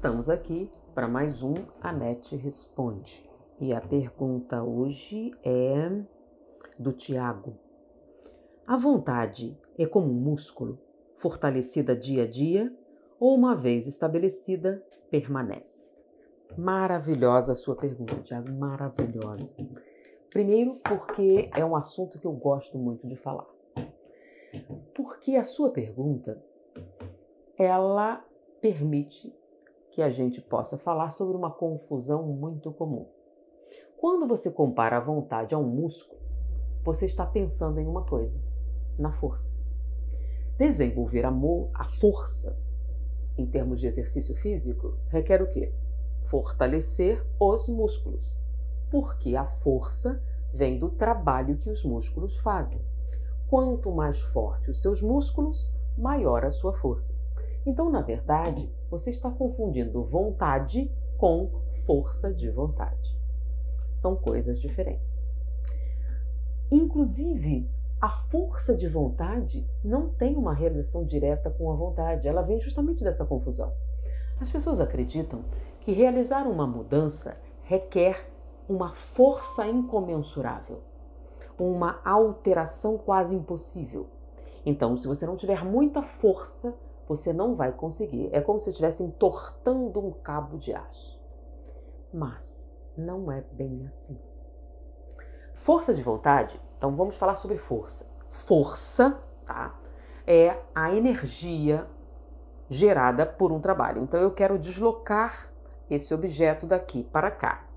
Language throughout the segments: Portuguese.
Estamos aqui para mais um Anete Responde. E a pergunta hoje é do Tiago. A vontade é como um músculo, fortalecida dia a dia, ou uma vez estabelecida, permanece? Maravilhosa a sua pergunta, Tiago, maravilhosa. Primeiro porque é um assunto que eu gosto muito de falar. Porque a sua pergunta, ela permite que a gente possa falar sobre uma confusão muito comum. Quando você compara a vontade a um músculo, você está pensando em uma coisa, na força. Desenvolver a força, em termos de exercício físico, requer o quê? Fortalecer os músculos, porque a força vem do trabalho que os músculos fazem. Quanto mais forte os seus músculos, maior a sua força. Então, na verdade, você está confundindo vontade com força de vontade. São coisas diferentes. Inclusive, a força de vontade não tem uma relação direta com a vontade. Ela vem justamente dessa confusão. As pessoas acreditam que realizar uma mudança requer uma força incomensurável, uma alteração quase impossível. Então, se você não tiver muita força, você não vai conseguir. É como se estivesse entortando um cabo de aço. Mas não é bem assim. Força de vontade, então vamos falar sobre força. Força, tá? É a energia gerada por um trabalho. Então eu quero deslocar esse objeto daqui para cá.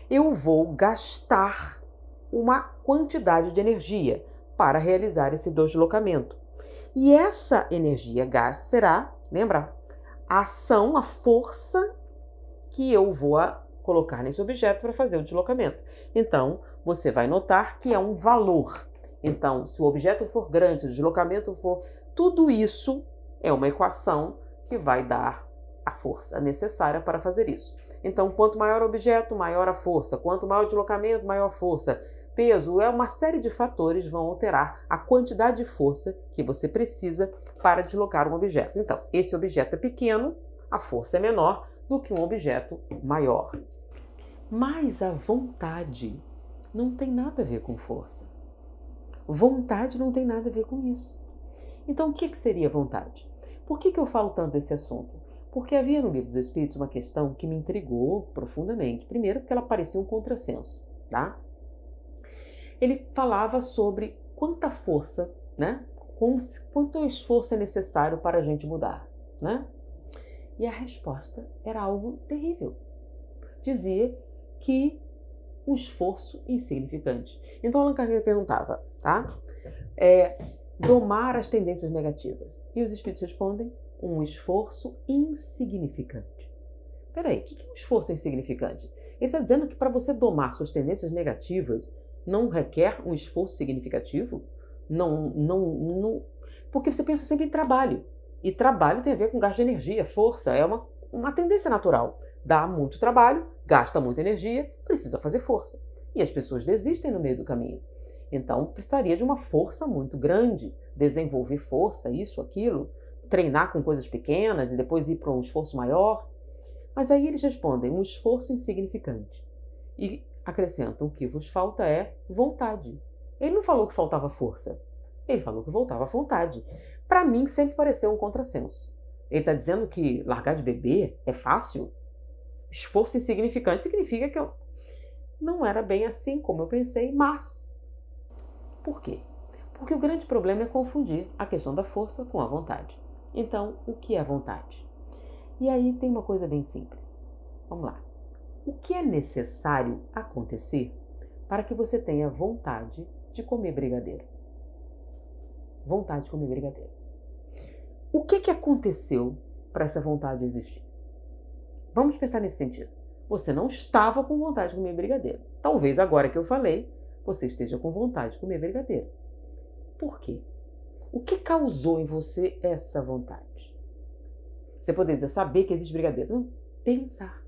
Eu vou gastar uma quantidade de energia para realizar esse deslocamento. E essa energia gasta será, lembra, a ação, a força que eu vou colocar nesse objeto para fazer o deslocamento. Então, você vai notar que é um valor. Então, se o objeto for grande, se o deslocamento for... Tudo isso é uma equação que vai dar a força necessária para fazer isso. Então, quanto maior o objeto, maior a força. Quanto maior o deslocamento, maior a força. Peso, é uma série de fatores vão alterar a quantidade de força que você precisa para deslocar um objeto. Então, esse objeto é pequeno, a força é menor do que um objeto maior. Mas a vontade não tem nada a ver com força. Vontade não tem nada a ver com isso. Então, o que seria vontade? Por que eu falo tanto desse assunto? Porque havia no Livro dos Espíritos uma questão que me intrigou profundamente. Primeiro, porque ela parecia um contrassenso, tá? Ele falava sobre quanta força, né? Quanto esforço é necessário para a gente mudar, né? E a resposta era algo terrível. Dizia que um esforço insignificante. Então Allan Kardec perguntava, tá? Domar as tendências negativas. E os espíritos respondem, um esforço insignificante. Peraí, o que é um esforço insignificante? Ele está dizendo que para você domar suas tendências negativas, não requer um esforço significativo? Não, porque você pensa sempre em trabalho. E trabalho tem a ver com gasto de energia, força, é uma tendência natural. Dá muito trabalho, gasta muita energia, precisa fazer força. E as pessoas desistem no meio do caminho. Então, precisaria de uma força muito grande, desenvolver força, isso, aquilo, treinar com coisas pequenas e depois ir para um esforço maior. Mas aí eles respondem, um esforço insignificante. E acrescentam, o que vos falta é vontade. Ele não falou que faltava força, ele falou que faltava vontade. Para mim, sempre pareceu um contrassenso. Ele está dizendo que largar de beber é fácil? Esforço insignificante significa que não era bem assim como eu pensei, mas... Por quê? Porque o grande problema é confundir a questão da força com a vontade. Então, o que é vontade? E aí tem uma coisa bem simples. Vamos lá. O que é necessário acontecer para que você tenha vontade de comer brigadeiro? Vontade de comer brigadeiro. O que aconteceu para essa vontade existir? Vamos pensar nesse sentido. Você não estava com vontade de comer brigadeiro. Talvez agora que eu falei, você esteja com vontade de comer brigadeiro. Por quê? O que causou em você essa vontade? Você poderia dizer, saber que existe brigadeiro? Não, pensar.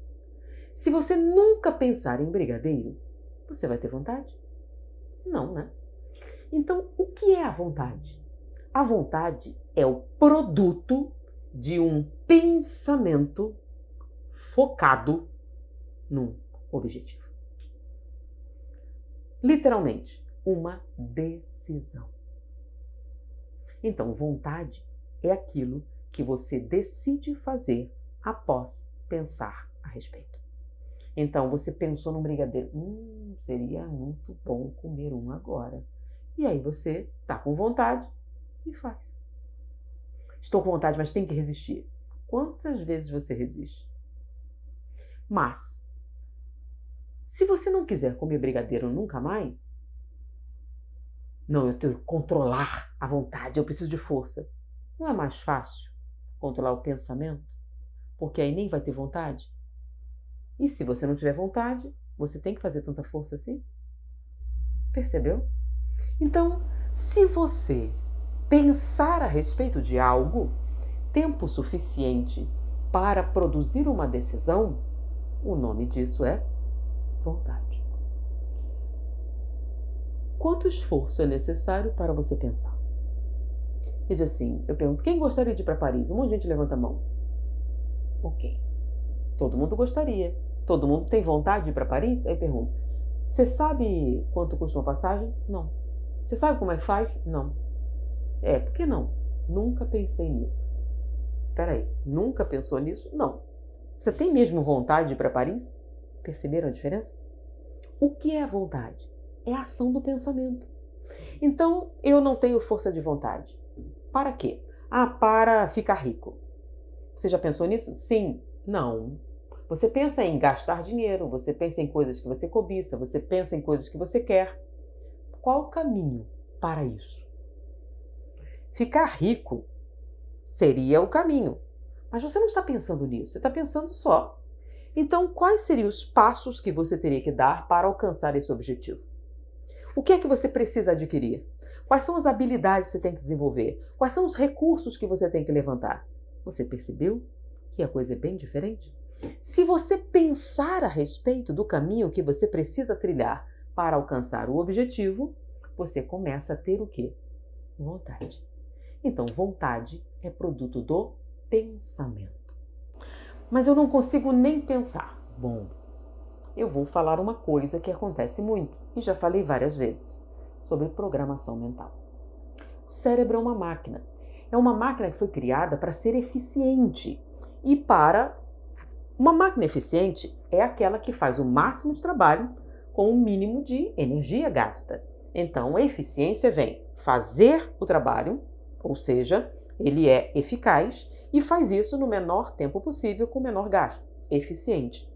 Se você nunca pensar em brigadeiro, você vai ter vontade? Não, né? Então, o que é a vontade? A vontade é o produto de um pensamento focado num objetivo. Literalmente, uma decisão. Então, vontade é aquilo que você decide fazer após pensar a respeito. Então, você pensou num brigadeiro. Seria muito bom comer um agora. E aí você está com vontade e faz. Estou com vontade, mas tem que resistir. Quantas vezes você resiste? Mas, se você não quiser comer brigadeiro nunca mais, não, eu tenho que controlar a vontade, eu preciso de força. Não é mais fácil controlar o pensamento? Porque aí nem vai ter vontade? E se você não tiver vontade, você tem que fazer tanta força assim? Percebeu? Então, se você pensar a respeito de algo, tempo suficiente para produzir uma decisão, o nome disso é vontade. Quanto esforço é necessário para você pensar? E diz assim, eu pergunto, quem gostaria de ir para Paris? Um monte de gente levanta a mão. Ok. Todo mundo gostaria. Todo mundo tem vontade de ir para Paris? Aí eu pergunto, você sabe quanto custa uma passagem? Não. Você sabe como é que faz? Não. Por que não? Nunca pensei nisso. Peraí, nunca pensou nisso? Não. Você tem mesmo vontade de ir para Paris? Perceberam a diferença? O que é a vontade? É a ação do pensamento. Então, eu não tenho força de vontade. Para quê? Para ficar rico. Você já pensou nisso? Sim. Não. Você pensa em gastar dinheiro, você pensa em coisas que você cobiça, você pensa em coisas que você quer. Qual o caminho para isso? Ficar rico seria o caminho. Mas você não está pensando nisso, você está pensando só. Então, quais seriam os passos que você teria que dar para alcançar esse objetivo? O que é que você precisa adquirir? Quais são as habilidades que você tem que desenvolver? Quais são os recursos que você tem que levantar? Você percebeu que a coisa é bem diferente? Se você pensar a respeito do caminho que você precisa trilhar para alcançar o objetivo, você começa a ter o quê? Vontade. Então, vontade é produto do pensamento. Mas eu não consigo nem pensar. Bom, eu vou falar uma coisa que acontece muito, e já falei várias vezes, sobre programação mental. O cérebro é uma máquina. É uma máquina que foi criada para ser eficiente. E para uma máquina eficiente é aquela que faz o máximo de trabalho com o mínimo de energia gasta. Então, a eficiência vem fazer o trabalho, ou seja, ele é eficaz e faz isso no menor tempo possível com o menor gasto. Eficiente.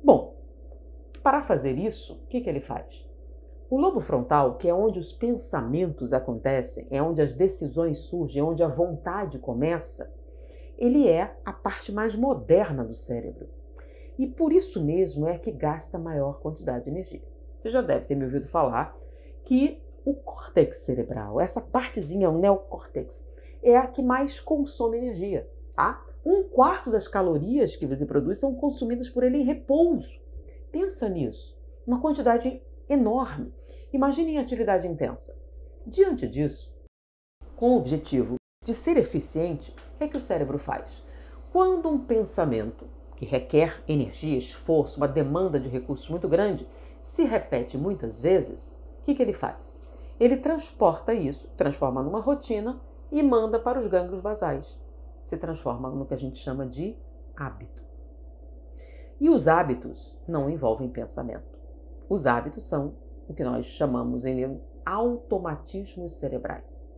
Bom, para fazer isso, o que ele faz? O lobo frontal, que é onde os pensamentos acontecem, é onde as decisões surgem, é onde a vontade começa, ele é a parte mais moderna do cérebro. E por isso mesmo é que gasta maior quantidade de energia. Você já deve ter me ouvido falar que o córtex cerebral, essa partezinha, o neocórtex, é a que mais consome energia, tá? 1/4 das calorias que você produz são consumidas por ele em repouso. Pensa nisso, uma quantidade enorme. Imagine em atividade intensa. Diante disso, com o objetivo de ser eficiente, o que é que o cérebro faz? Quando um pensamento que requer energia, esforço, uma demanda de recursos muito grande, se repete muitas vezes, o que ele faz? Ele transporta isso, transforma numa rotina e manda para os gânglios basais. Se transforma no que a gente chama de hábito. E os hábitos não envolvem pensamento. Os hábitos são o que nós chamamos em automatismos cerebrais.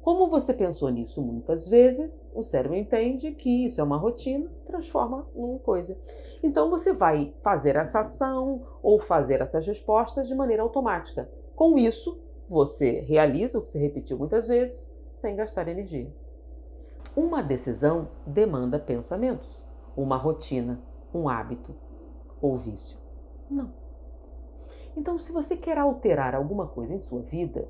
Como você pensou nisso muitas vezes, o cérebro entende que isso é uma rotina, transforma numa coisa. Então você vai fazer essa ação ou fazer essas respostas de maneira automática. Com isso, você realiza o que você repetiu muitas vezes, sem gastar energia. Uma decisão demanda pensamentos. Uma rotina, um hábito ou vício. Não. Então, se você quer alterar alguma coisa em sua vida,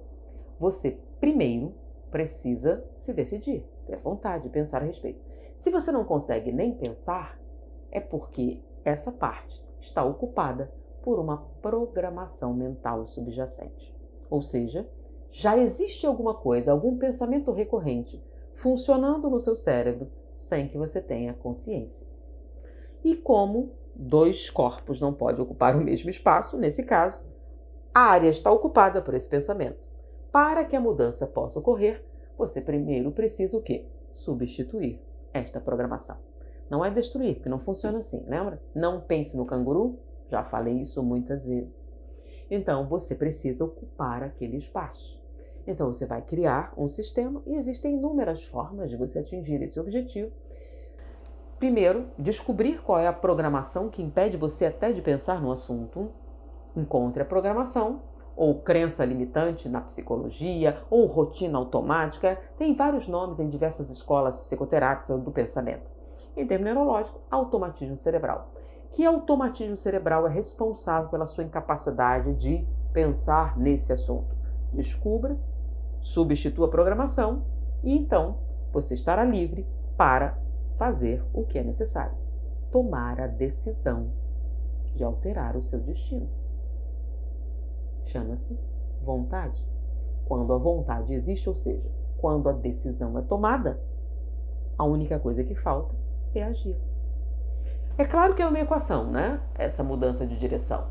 você primeiro precisa se decidir, ter vontade de pensar a respeito. Se você não consegue nem pensar, é porque essa parte está ocupada por uma programação mental subjacente. Ou seja, já existe alguma coisa, algum pensamento recorrente funcionando no seu cérebro sem que você tenha consciência. E como dois corpos não podem ocupar o mesmo espaço, nesse caso, a área está ocupada por esse pensamento. Para que a mudança possa ocorrer, você primeiro precisa o quê? Substituir esta programação. Não é destruir, porque não funciona assim, lembra? Não pense no canguru, já falei isso muitas vezes. Então, você precisa ocupar aquele espaço. Então, você vai criar um sistema e existem inúmeras formas de você atingir esse objetivo. Primeiro, descobrir qual é a programação que impede você até de pensar no assunto. Encontre a programação, ou crença limitante na psicologia, ou rotina automática. Tem vários nomes em diversas escolas psicoterápicas do pensamento. Em termo neurológico, automatismo cerebral. Que automatismo cerebral é responsável pela sua incapacidade de pensar nesse assunto? Descubra, substitua a programação e então você estará livre para fazer o que é necessário. Tomar a decisão de alterar o seu destino. Chama-se vontade. Quando a vontade existe, ou seja, quando a decisão é tomada, a única coisa que falta é agir. É claro que é uma equação, né? Essa mudança de direção.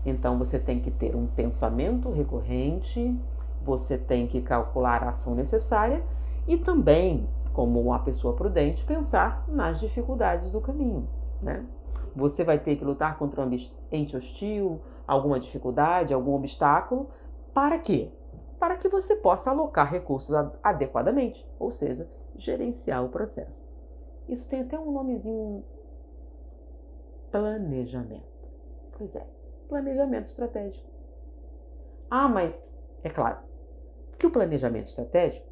Então você tem que ter um pensamento recorrente, você tem que calcular a ação necessária e também, como uma pessoa prudente, pensar nas dificuldades do caminho, né? Você vai ter que lutar contra um ambiente hostil, alguma dificuldade, algum obstáculo. Para quê? Para que você possa alocar recursos adequadamente, ou seja, gerenciar o processo. Isso tem até um nomezinho: planejamento. Pois é, planejamento estratégico. Ah, mas é claro que o planejamento estratégico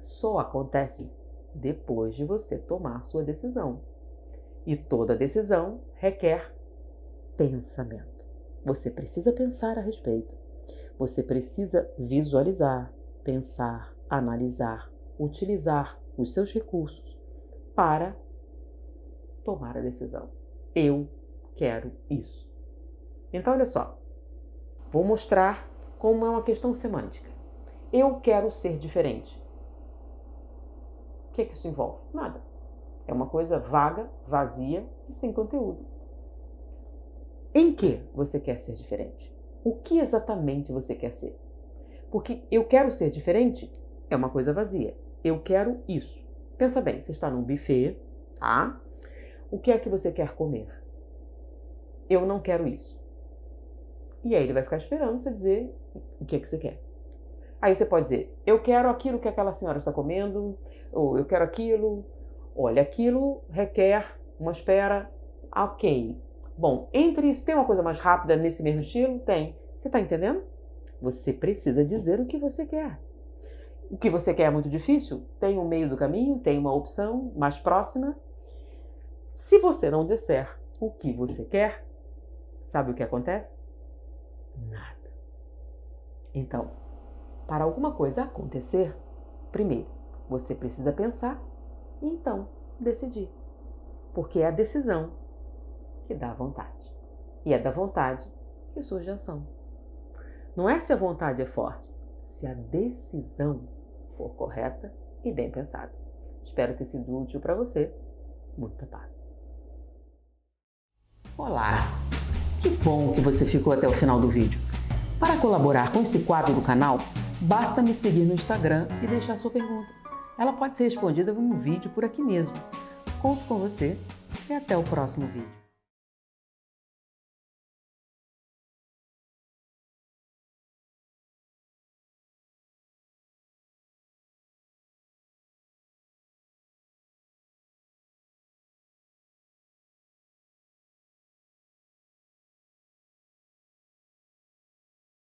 só acontece depois de você tomar sua decisão. E toda decisão requer pensamento. Você precisa pensar a respeito. Você precisa visualizar, pensar, analisar, utilizar os seus recursos para tomar a decisão. Eu quero isso. Então, olha só. Vou mostrar como é uma questão semântica. Eu quero ser diferente. O que isso envolve? Nada. É uma coisa vaga, vazia e sem conteúdo. Em que você quer ser diferente? O que exatamente você quer ser? Porque eu quero ser diferente é uma coisa vazia. Eu quero isso. Pensa bem, você está num buffet, tá? O que é que você quer comer? Eu não quero isso. E aí ele vai ficar esperando você dizer o que é que você quer. Aí você pode dizer, eu quero aquilo que aquela senhora está comendo, ou eu quero aquilo. Olha, aquilo requer uma espera. Ok. Bom, entre isso, tem uma coisa mais rápida nesse mesmo estilo? Tem. Você está entendendo? Você precisa dizer o que você quer. O que você quer é muito difícil? Tem um meio do caminho, tem uma opção mais próxima. Se você não disser o que você quer, sabe o que acontece? Nada. Então, para alguma coisa acontecer, primeiro, você precisa pensar e então decidir. Porque é a decisão que dá vontade. E é da vontade que surge a ação. Não é se a vontade é forte, se a decisão for correta e bem pensada. Espero ter sido útil para você. Muita paz. Olá! Que bom que você ficou até o final do vídeo. Para colaborar com esse quadro do canal, basta me seguir no Instagram e deixar sua pergunta. Ela pode ser respondida em um vídeo por aqui mesmo. Conto com você e até o próximo vídeo.